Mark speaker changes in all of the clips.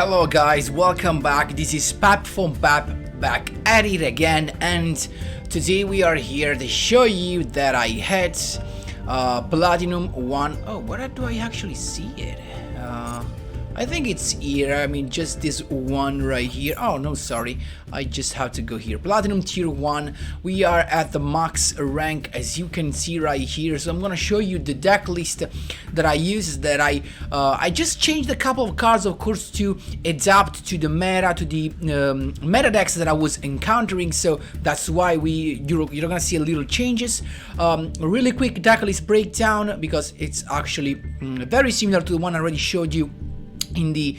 Speaker 1: Hello guys, welcome back. This is Pap from Pap back at it again, and today we are here to show you that I had Platinum 1. Oh, where do I actually see it? I think it's here. I mean, just this one right here. Oh no, sorry, I just have to go here. Platinum tier 1. We are at the max rank, as you can see right here. So I'm gonna show you the deck list that I use. That I just changed a couple of cards, of course, to adapt to the meta, to the meta decks that I was encountering. So that's why you're gonna see a little changes. A really quick deck list breakdown, because it's actually very similar to the one I already showed you in the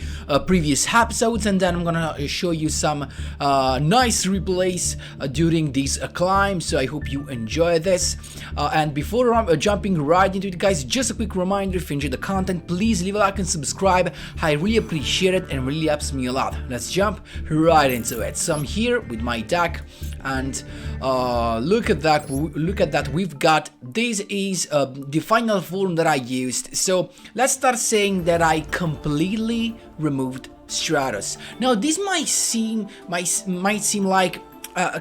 Speaker 1: previous episodes, and then I'm gonna show you some nice replays during this climb. So I hope you enjoy this, and before jumping right into it, guys, just a quick reminder: if you enjoy the content, please leave a like and subscribe. I really appreciate it and really helps me a lot. Let's jump right into it. So I'm here with my deck, and look at that, we've got, this is the final form that I used. So let's start saying that I completely removed Stratos. Now this might seem like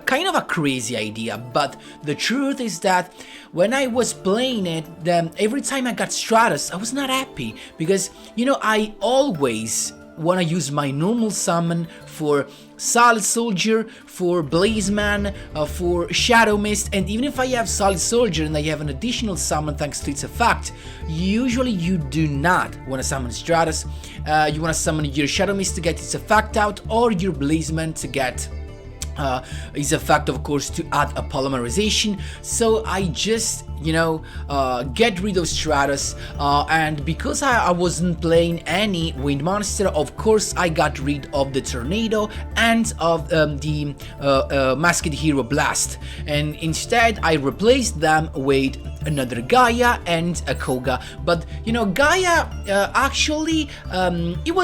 Speaker 1: kind of a crazy idea, but the truth is that when I was playing it, then every time I got Stratos, I was not happy, because I always want to use my normal summon for Solid Soldier, for Blazeman, for Shadow Mist, and even if I have Solid Soldier and I have an additional summon thanks to its effect, usually you do not want to summon Stratos. You want to summon your Shadow Mist to get its effect out, or your Blazeman to get his effect, of course, to add a polymerization. So I just get rid of Stratos, and because I wasn't playing any wind monster, of course I got rid of the Tornado and of the Masked Hero Blast, and instead I replaced them with another Gaia and a Koga. But Gaia actually it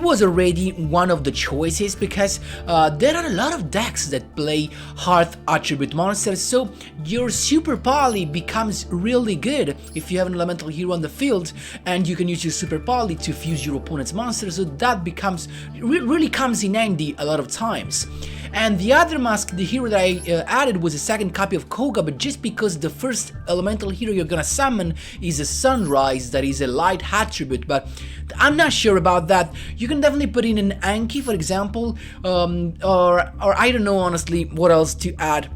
Speaker 1: was already one of the choices, because there are a lot of decks that play Hearth attribute monsters, so your Super Poly becomes really good if you have an elemental hero on the field, and you can use your Super Poly to fuse your opponent's monster, so that becomes really comes in handy a lot of times. And the other the hero that I added was a second copy of Koga, but just because the first elemental hero you're gonna summon is a Sunrise, that is a light attribute, but I'm not sure about that. You can definitely put in an Anki, for example, or I don't know honestly what else to add.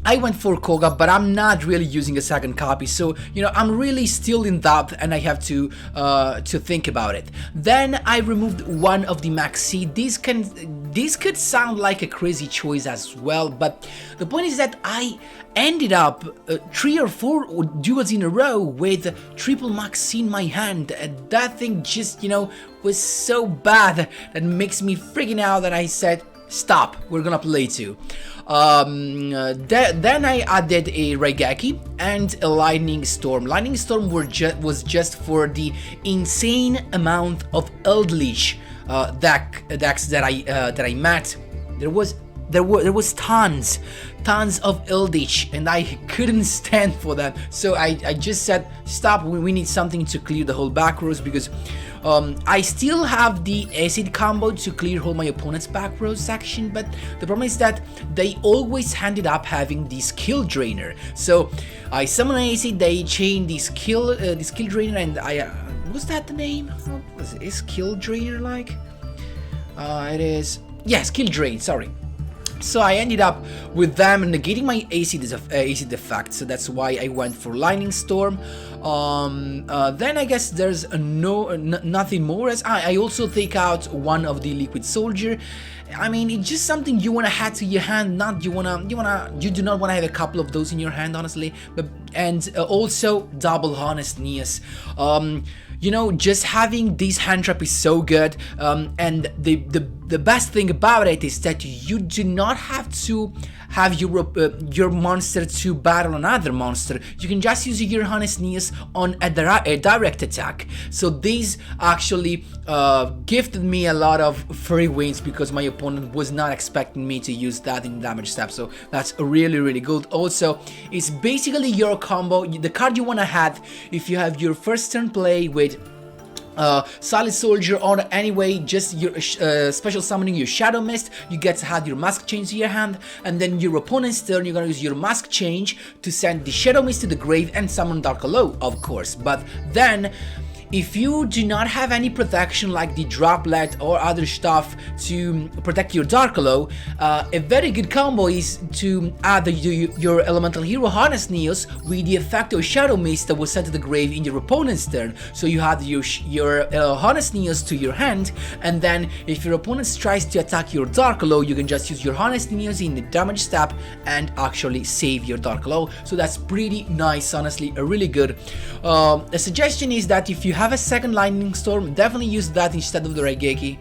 Speaker 1: I went for Koga, but I'm not really using a second copy, so I'm really still in doubt, and I have to think about it. Then I removed one of the Maxi. This could sound like a crazy choice as well, but the point is that I ended up 3 or 4 duels in a row with triple Maxi in my hand, and that thing just was so bad that makes me freaking out that I said, stop, we're gonna play 2. Then I added a Raigeki and a Lightning Storm. Lightning Storm was just for the insane amount of Eldritch decks that I met. There was tons of Eldritch, and I couldn't stand for that. So I just said, stop, we need something to clear the whole back rows, because I still have the acid combo to clear all my opponent's back row section, but the problem is that they always ended up having this kill drainer. So I summon acid, they chain this kill drainer, and was that the name? What was it? Is kill drainer like? It is, yes, kill drain, sorry. So I ended up with them negating my acid effect, so that's why I went for Lightning Storm. Then I guess there's nothing more, as I also take out one of the Liquid Soldier. I mean, it's just something you want to add to your hand, not you do not want to have a couple of those in your hand, honestly. And also double Honest Neos. Just having this hand trap is so good, and the best thing about it is that you do not have to have your monster to battle another monster. You can just use your Honest Neos on a direct attack. So this actually gifted me a lot of free wins, because my opponent was not expecting me to use that in damage step. So that's really good. Also, it's basically your combo, the card you want to have if you have your first turn play with Solid Soldier, or anyway, just your special summoning your Shadow Mist, you get to have your Mask Change to your hand, and then your opponent's turn, you're gonna use your Mask Change to send the Shadow Mist to the grave and summon Dark Yugioh, of course. But then, if you do not have any protection like the droplet or other stuff to protect your Dark Yugioh, a very good combo is to add your elemental hero Harness Neos with the effect of Shadow Mist that was sent to the grave in your opponent's turn. So you have your Harness Neos to your hand, and then if your opponent tries to attack your Dark Yugioh, you can just use your Harness Neos in the damage step and actually save your Dark Yugioh. So that's pretty nice, honestly, really good. A suggestion is that if you have a second Lightning Storm, definitely use that instead of the Raigeki.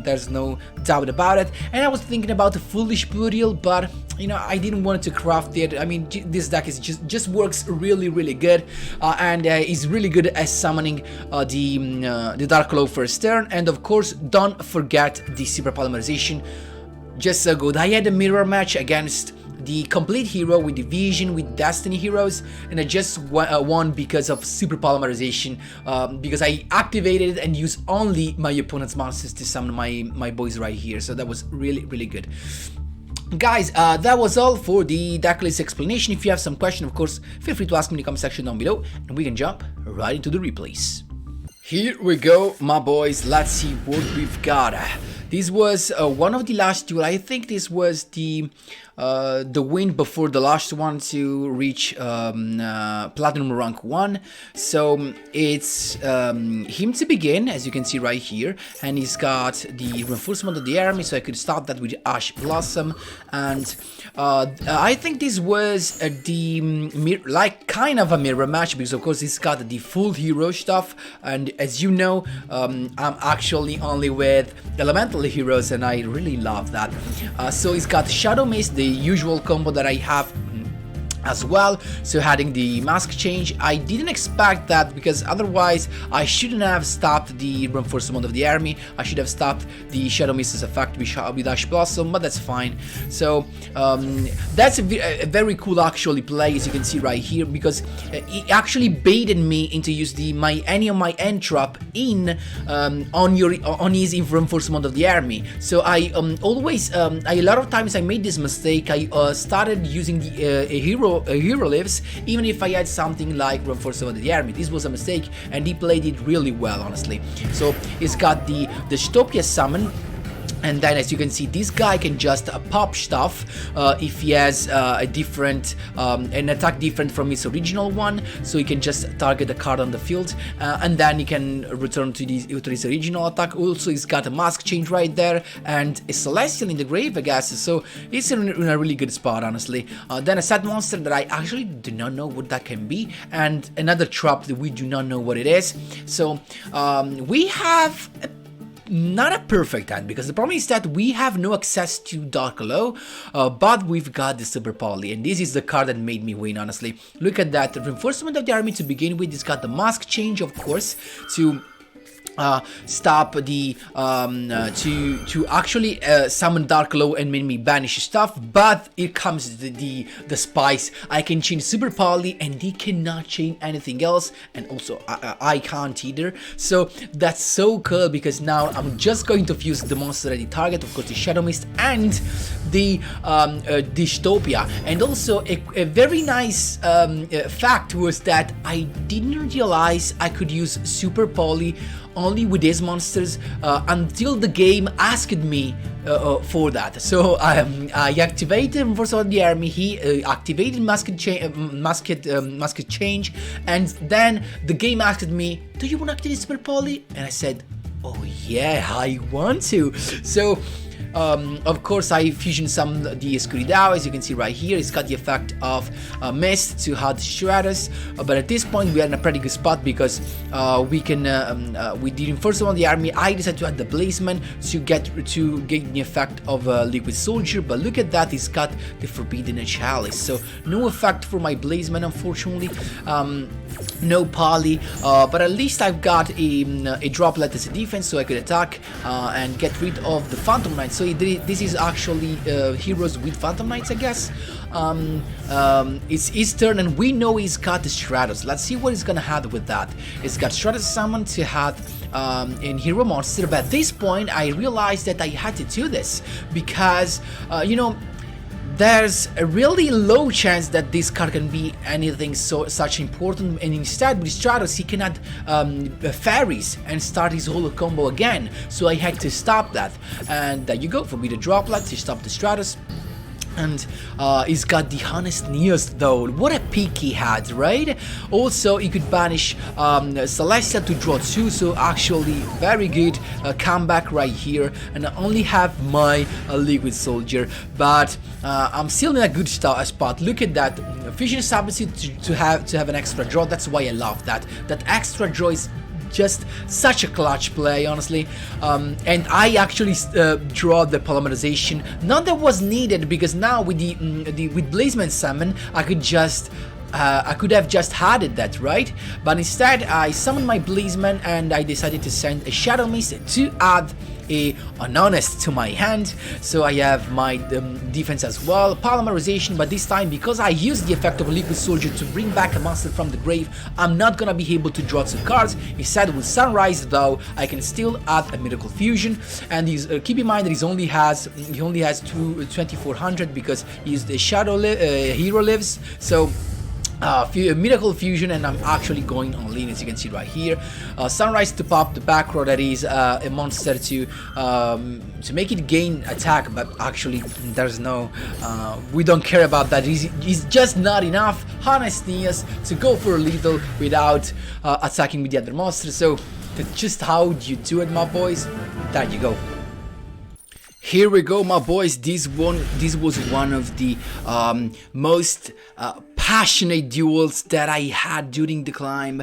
Speaker 1: There's no doubt about it. And I was thinking about the Foolish Burial, but you know, I didn't want to craft it. I mean, this deck is just works really good, and is really good at summoning the Dark Yugioh first turn. And of course, don't forget the Super Polymerization. Just so good. I had a mirror match against the complete hero with Division, with Destiny heroes, and I just won because of Super Polymerization, because I activated it and used only my opponent's monsters to summon my boys right here. So that was really good. Guys, that was all for the deck list explanation. If you have some question, of course, feel free to ask me in the comment section down below, and we can jump right into the replays. Here we go, my boys. Let's see what we've got. This was one of the last duel. I think this was the win before the last one to reach Platinum rank 1. So it's him to begin, as you can see right here, and he's got the reinforcement of the army, so I could start that with Ash Blossom. And I think this was like kind of a mirror match, because of course he's got the full hero stuff, and as you know, I'm actually only with elemental heroes, and I really love that. So he's got Shadow Mist, the usual combo that I have as well, so adding the Mask Change. I didn't expect that, because otherwise I shouldn't have stopped the reinforcement of the army. I should have stopped the Shadow Mist's effect with Ash Blossom, but that's fine. So that's a very cool actually play, as you can see right here, because it actually baited me into use any of my end trap in on his reinforcement of the army. So I always a lot of times I made this mistake. I started using the hero lives, even if I had something like reinforcement of the army. This was a mistake, and he played it really well, honestly. So he's got the Dystopia summon, and then as you can see, this guy can just pop stuff if he has a different an attack different from his original one, so he can just target a card on the field, and then he can return to his original attack. Also, he's got a Mask Change right there, and a Celestial in the grave, I guess, so it's in a really good spot, honestly. Then a set monster that I actually do not know what that can be, and another trap that we do not know what it is. So we have not a perfect hand, because the problem is that we have no access to Dark Yugioh, but we've got the Super Poly, and this is the card that made me win, honestly. Look at that, reinforcement of the army to begin with. It's got the Mask Change, of course, to stop the to actually summon Dark Yugioh and make me banish stuff. But here comes the spice. I can chain Super Poly, and he cannot chain anything else, and also I can't either. So that's so cool, because now I'm just going to fuse the monster ready target, of course the Shadow Mist and the Dystopia. And also a very nice fact was that I didn't realize I could use Super Poly only with these monsters until the game asked me for that. So I activated Reinforcement of the Army, he activated Masked Change, and then the game asked me, do you want to activate Super Poly? And I said, oh yeah, I want to. So of course I fusion some the Escuridao, as you can see right here. It's got the effect of Mist to hard Stratus, but at this point we are in a pretty good spot, because we can with the reinforcement of the army I decided to add the Blazeman to get the effect of Liquid Soldier. But look at that, it's got the Forbidden Chalice, so no effect for my Blazeman, unfortunately. No Poly, but at least I've got a droplet as a defense, so I could attack and get rid of the Phantom Knights So this is actually heroes with Phantom Knights, I guess. It's his turn, and we know he's got the Stratos. Let's see what he's gonna have with that. He's got Stratos summoned to have in hero monster, but at this point I realized that I had to do this because you know, there's a really low chance that this card can be anything such important, and instead with Stratos he can add fairies and start his whole combo again. So I had to stop that, and there you go, for me to droplet to stop the Stratos. And he's got the Honest Neos though. What a pick he had, right? Also, he could banish Celestia to draw 2, so actually very good comeback right here. And I only have my Liquid Soldier, but I'm still in a good spot. Look at that Fusion Substitute to have an extra draw. That's why I love that. That extra draw is just such a clutch play, honestly. And I actually draw the polymerization, not that was needed, because now with with Blazeman summon I could have just added that, right? But instead I summoned my Blazeman and I decided to send a Shadow Mist to add an Honest to my hand. So I have my defense as well, polymerization, but this time because I used the effect of a Liquid Soldier to bring back a monster from the grave, I'm not gonna be able to draw 2 cards. Instead with Sunrise though, I can still add a Miracle Fusion, and keep in mind that he only has 2400 because he's the hero lives. So Miracle Fusion, and I'm actually going on lean, as you can see right here. Sunrise to pop the back row, that is a monster to make it gain attack, but actually there's no, we don't care about that. It's just not enough Honest Neos to go for a lethal without attacking with the other monster. So that's just how you do it, my boys. There you go. Here we go, my boys. This was one of the most passionate duels that I had during the climb.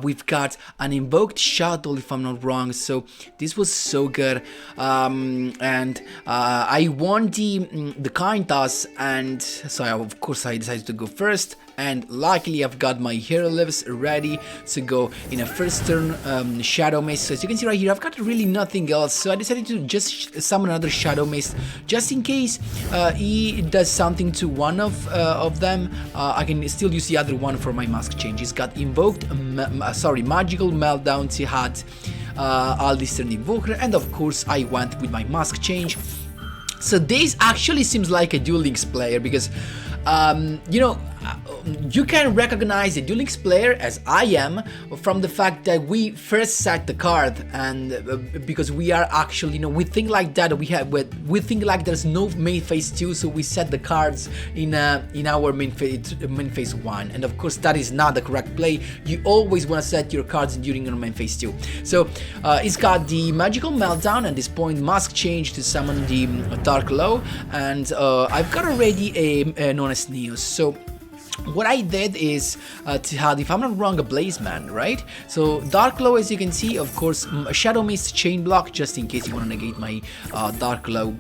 Speaker 1: We've got an invoked shaddoll, if I'm not wrong, so this was so good. And I won the coin toss, and so of course I decided to go first. And luckily I've got my hero lives ready to go in a first turn Shadow Mist. So as you can see right here, I've got really nothing else, so I decided to just summon another Shadow Mist just in case he does something to one of them. I can still use the other one for my mask change. He's got invoked, magical meltdown to had Alistair the Invoker, and of course I went with my mask change. So this actually seems like a Duel Links player because you know, you can recognize a Duel Links player as I am from the fact that we first set the card, and because we are actually, you know, we think like that. We think like there's no main phase 2, so we set the cards in our main phase 1, and of course that is not the correct play. You always want to set your cards during your main phase 2. So it's got the magical meltdown at this point, mask change to summon the Dark Low, and I've got already an Honest Neos. So what I did is to have, if I'm not wrong, a Blazeman, right? So Dark Low, as you can see, of course, a Shadow Mist chain block, just in case you want to negate my Dark Low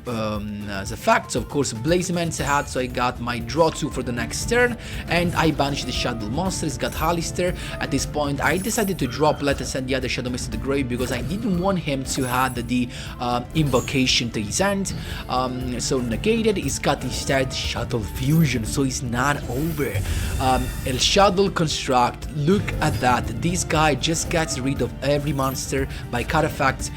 Speaker 1: as effect. So of course, Blazeman to have, so I got my draw 2 for the next turn, and I banished the Shadow Monster. It's got Alistair. At this point, I decided to drop, let us send the other Shadow Mist to the grave because I didn't want him to have the invocation to his end. So negated. He's got instead Shaddoll Fusion, so it's not over. El Shaddoll Construct, look at that. This guy just gets rid of every monster by card effect.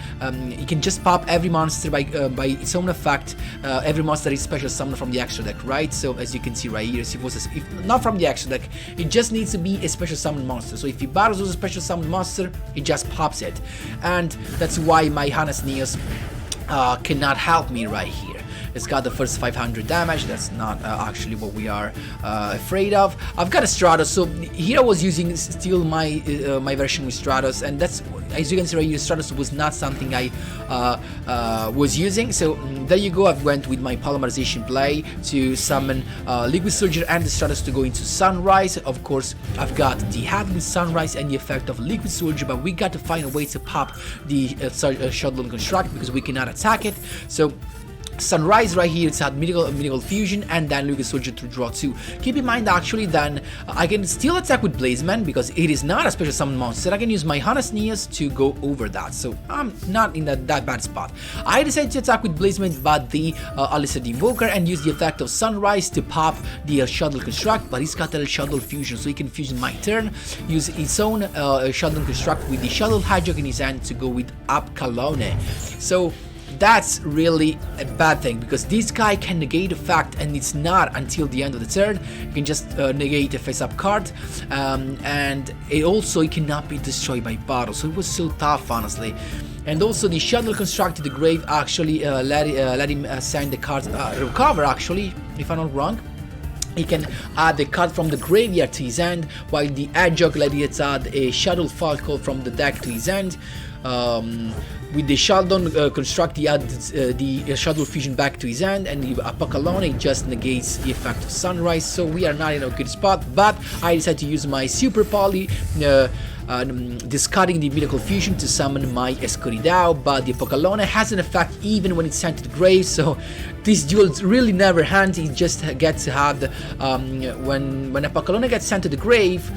Speaker 1: He can just pop every monster by its own effect. Every monster is special summoned from the extra deck, right? So as you can see right here, if not from the extra deck, it just needs to be a special summon monster. So if he battles with a special summon monster, it just pops it, and that's why my Honest Neos cannot help me right here. It's got the first 500 damage. That's not actually what we are afraid of. I've got a Stratos, so here I was using still my my version with Stratos, and that's, as you can see right here, Stratos was not something I was using. So there you go. I went with my polymerization play to summon Liquid Soldier and the Stratos to go into Sunrise. Of course, I've got the having Sunrise and the effect of Liquid Soldier, but we got to find a way to pop the Shaddoll Construct because we cannot attack it. So Sunrise right here, it's had mythical fusion, and then Lucas Soldier to draw 2. Keep in mind actually then I can still attack with Blazeman because it is not a special summon monster. I can use my Hanasnias to go over that, so I'm not in that bad spot. I decided to attack with Blazeman but the Alyssa the Invoker and use the effect of Sunrise to pop the shaddoll construct, but he's got a shaddoll fusion, so he can fusion my turn, use his own shaddoll construct with the shaddoll hijack in his hand to go with Apkalone. So that's really a bad thing because this guy can negate effect, and it's not until the end of the turn. You can just negate a face-up card, and it cannot be destroyed by battle, so it was so tough honestly. And also the shaddoll construct to the grave actually let him send the card recover actually, if I'm not wrong. He can add the card from the graveyard to his hand, while the Adjog let it add a Shaddoll Falco from the deck to his hand. With the Shaddoll construct, he adds the Shaddoll Fusion back to his hand, and the Apokalone just negates the effect of Sunrise, so we are not in a good spot. But I decided to use my Super Poly, discarding the Mythical Fusion to summon my Escuridao, but the Apokalone has an effect even when it's sent to the grave, so this duel really never hands. He just gets to have when Apokalone gets sent to the grave,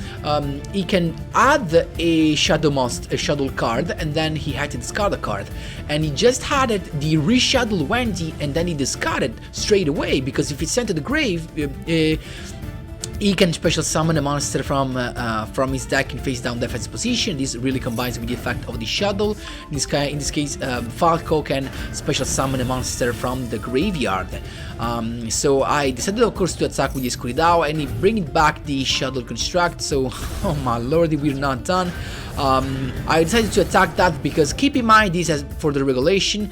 Speaker 1: he can add a Shaddoll card, and then he had to discard a card, and he just had it the Reshadow Wendy, and then he discarded straight away, because if it's sent to the grave, he can special summon a monster from his deck in face down defense position. This really combines with the effect of the Shaddoll. In this case, Falco can special summon a monster from the graveyard. So I decided, of course, to attack with the Escuridao, and he bring it back the Shaddoll construct. So, oh my lordy, we're not done. I decided to attack that because keep in mind this as for the regulation.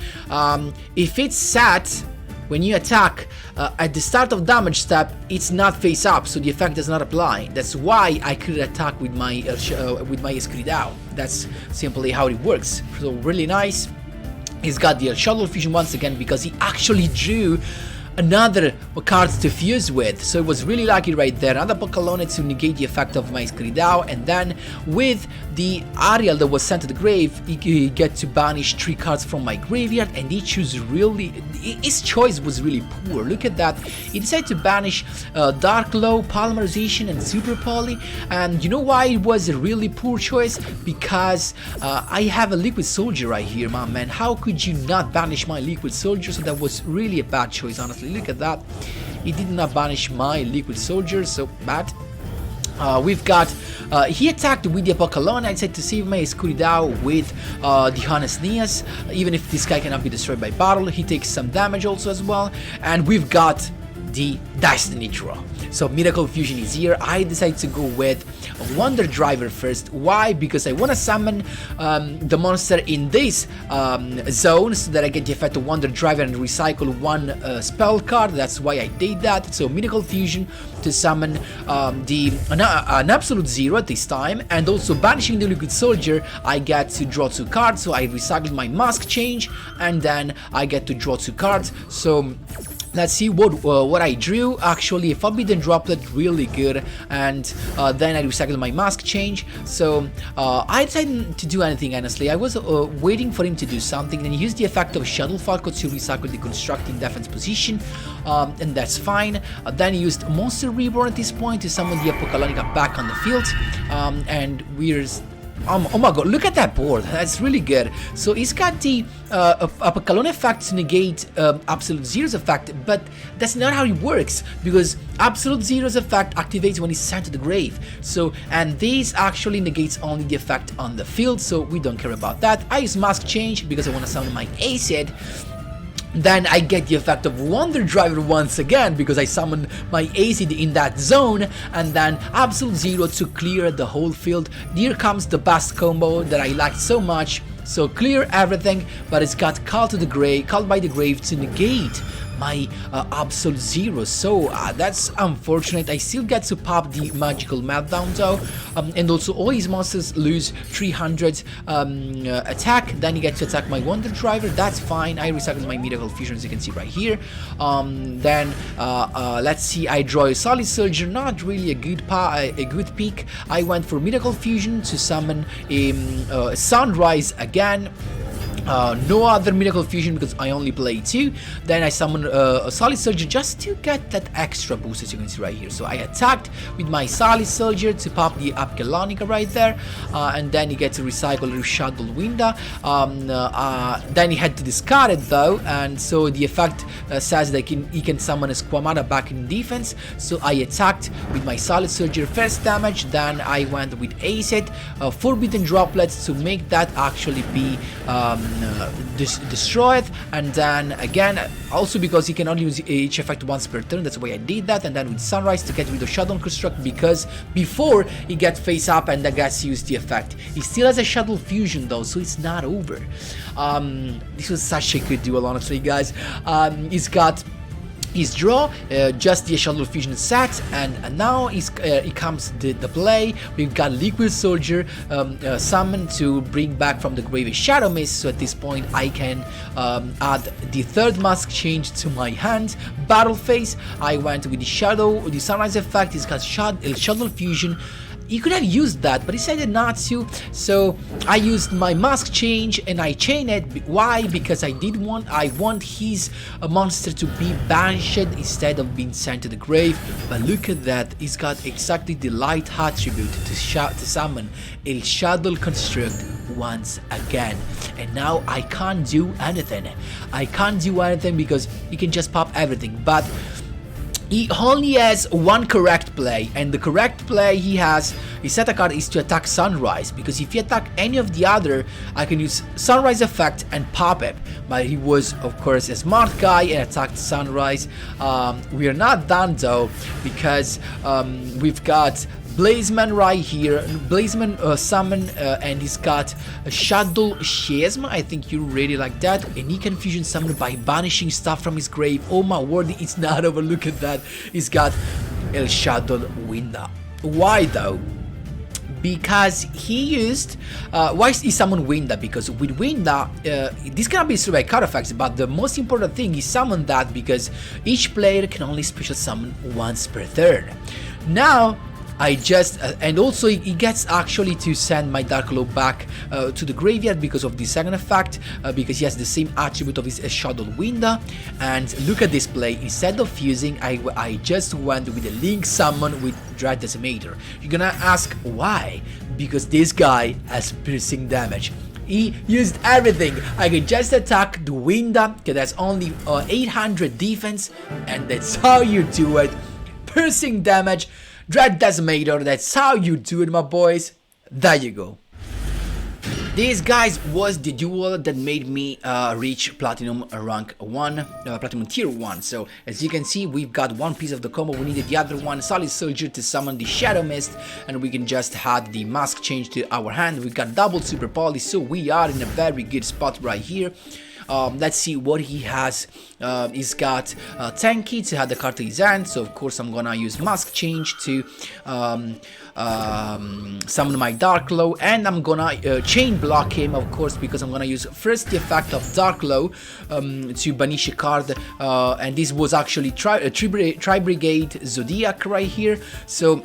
Speaker 1: If it's sat when you attack at the start of damage step, it's not face up, so the effect does not apply. That's why I could attack with my Escuridao. That's simply how it works. So really nice. He's got the Shaddoll Fusion once again because he actually drew another card to fuse with, so it was really lucky right there. Another Apokalone to negate the effect of my Escuridao, and then with the Ariel that was sent to the grave, he get to banish 3 cards from my graveyard, and he chose really, his choice was really poor. Look at that. He decided to banish Dark Glow, Polymerization, and Super Poly, and you know why it was a really poor choice? Because I have a Liquid Soldier right here, my man. How could you not banish my Liquid Soldier? So that was really a bad choice, honestly. Look at that. He did not banish my Liquid Soldier, so bad. We've got he attacked with the Apokalone. I said to save my Escuridao with the Hanasnias. Even if this guy cannot be destroyed by battle, he takes some damage also as well. And we've got the Destiny draw. So Miracle Fusion is here. I decided to go with Wonder Driver first. Why? Because I want to summon the monster in this zone so that I get the effect of Wonder Driver and recycle 1 spell card. That's why I did that. So Miracle Fusion to summon an Absolute Zero at this time, and also banishing the Liquid Soldier, I get to draw 2 cards. So I recycled my Mask Change, and then I get to draw 2 cards. So let's see what I drew. Actually, a Forbidden Droplet, really good, and then I recycled my Mask Change. So I decided to do anything, honestly. I was waiting for him to do something, then he used the effect of Shaddoll Falco to recycle the Construct in defense position, and that's fine. Then he used Monster Reborn at this point to summon the Apokalonica back on the field, and we're... oh my god, look at that board, that's really good. So he's got the Apokalone effect to negate Absolute Zero's effect, but that's not how it works, because Absolute Zero's effect activates when he's sent to the grave. So, and this actually negates only the effect on the field, so we don't care about that. I use Mask Change because I want to summon my Acid. Then I get the effect of Wonder Driver once again because I summoned my Acid in that zone, and then Absolute Zero to clear the whole field. Here comes the best combo that I liked so much. So clear everything, but it's got Call by the Grave to negate my Absolute Zero. So that's unfortunate. I still get to pop the Magical Meltdown though, and also all his monsters lose 300 attack. Then you get to attack my Wonder Driver. That's fine. I recycled my Miracle Fusion, as you can see right here. Then let's see, I draw a Solid Soldier, not really a good pick. I went for Miracle Fusion to summon a Sunrise again. no other miracle fusion because I only play 2. Then I summon a solid soldier just to get that extra boost, as you can see right here. So I attacked with my solid soldier to pop the Apkelonica right there, and then he gets to recycle shaddoll window. Then he had to discard it though, and so the effect says that he can summon a Squamata back in defense. So I attacked with my solid soldier first damage, then I went with acid, forbidden droplets to make that actually be destroyed, and then again also because he can only use each effect once per turn, that's why I did that. And then with sunrise to get rid of shaddoll construct, because before he gets face up and I guess use the effect. He still has a shaddoll fusion though, so it's not over. This was such a good duel, honestly, guys. He's got his draw, just the shaddoll fusion set, and now it comes the play. We've got liquid soldier summon to bring back from the grave a shadow mist. So at this point I can add the third mask change to my hand. Battle phase, I went with the sunrise effect. He's got shaddoll fusion. He could have used that, but he decided not to, so I used my mask change and I chain it. Why? Because I want his monster to be banished instead of being sent to the grave. But look at that, he's got exactly the light attribute to summon El Shaddoll Construct once again. And now I can't do anything. I can't do anything because he can just pop everything, but he only has one correct play, and the correct play he set a card is to attack Sunrise, because if he attack any of the other, I can use Sunrise effect and pop it. But he was of course a smart guy and attacked Sunrise. We are not done though, because we've got Blazeman right here, Blazeman summon, and he's got a Shaddoll Chasm. I think you really like that, and he can fusion summon by banishing stuff from his grave. Oh my word, it's not over, look at that. He's got El Shaddoll Winda. Why though? Because he used, why he summoned Winda? Because with Winda, this cannot be destroyed by card effects, but the most important thing is summon that because each player can only special summon once per turn. Now, I just, and also he gets actually to send my Dark Claw back to the graveyard because of the second effect, because he has the same attribute of his Shaddoll Winda. And look at this play, instead of fusing, I just went with a Link Summon with Dread Decimator. You're gonna ask why? Because this guy has piercing damage. He used everything. I can just attack the Winda, because that's only 800 defense, and that's how you do it. Piercing damage, Dread Decimator, that's how you do it, my boys. There you go. This, guys, was the duel that made me reach Platinum rank 1, Platinum tier 1. So, as you can see, we've got one piece of the combo. We needed the other one, Solid Soldier, to summon the Shadow Mist, and we can just add the mask change to our hand. We've got double Super Poly, so we are in a very good spot right here. Let's see what he has. He's got Tanky to add the card to his hand, so of course I'm gonna use Mask Change to summon my Dark Claw, and I'm gonna chain block him, of course, because I'm gonna use first the effect of Dark Claw to banish a card, and this was actually Tri-Brigade Zodiac right here. So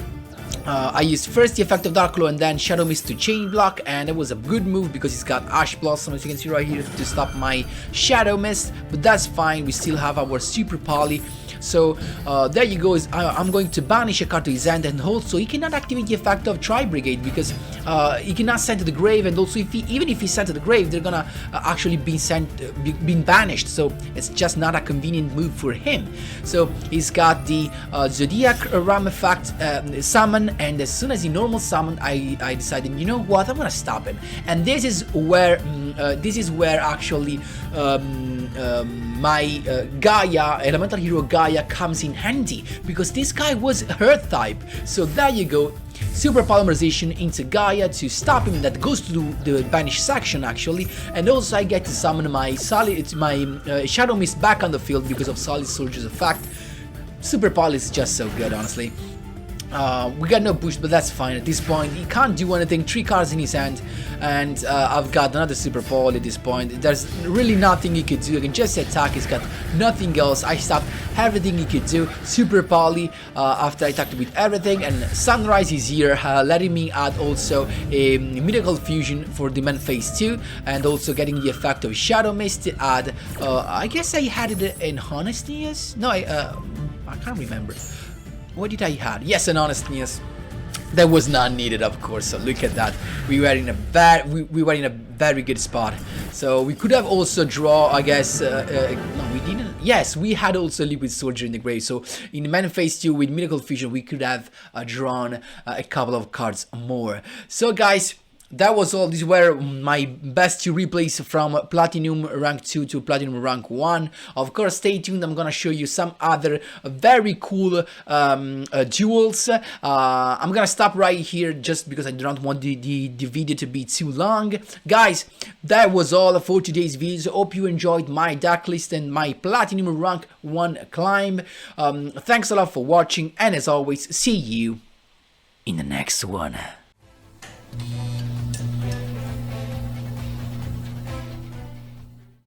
Speaker 1: I used first the effect of Dark Claw and then Shadow Mist to chain block, and it was a good move because it's got Ash Blossom, as you can see right here, to stop my Shadow Mist, but that's fine, we still have our Super Poly. So there you go. I'm going to banish a card to his hand, and also he cannot activate the effect of Tri-Brigade because he cannot send to the grave, and also even if he's sent to the grave, they're gonna actually be banished, so it's just not a convenient move for him. So he's got the Zodiac Ram effect summon, and as soon as he normal summon, I decided, you know what, I'm gonna stop him, and this is where actually my Gaia, Elemental Hero Gaia, comes in handy, because this guy was Earth type. So there you go, Super Polymerization into Gaia to stop him. That goes to the banish section actually, and also I get to summon my Shadow Mist back on the field because of Solid Soldier's effect. Super Poly is just so good, honestly. We got no boost, but that's fine at this point. He can't do anything. 3 cards in his hand, and I've got another Super Poly at this point. There's really nothing he could do. I can just attack. He's got nothing else. I stopped everything he could do. Super Poly after I attacked with everything, and Sunrise is here, letting me add also a Miracle Fusion for the main phase 2, and also getting the effect of Shadow Mist to add. I guess I had it in Honesty. No, I can't remember. What did I had? Yes, an Honestness. That was not needed, of course. So look at that. We were in a we were in a very good spot. So we could have also draw, I guess. No, we didn't. Yes, we had also Liquid Soldier in the grave. So in the main phase 2 with Miracle Fusion, we could have drawn a couple of cards more. So guys, that was all. These were my best 2 replays from Platinum Rank 2 to Platinum Rank 1. Of course, stay tuned. I'm gonna show you some other very cool duels. I'm gonna stop right here just because I don't want the video to be too long. Guys, that was all for today's video. Hope you enjoyed my deck list and my Platinum Rank 1 climb. Thanks a lot for watching, and as always, see you in the next one.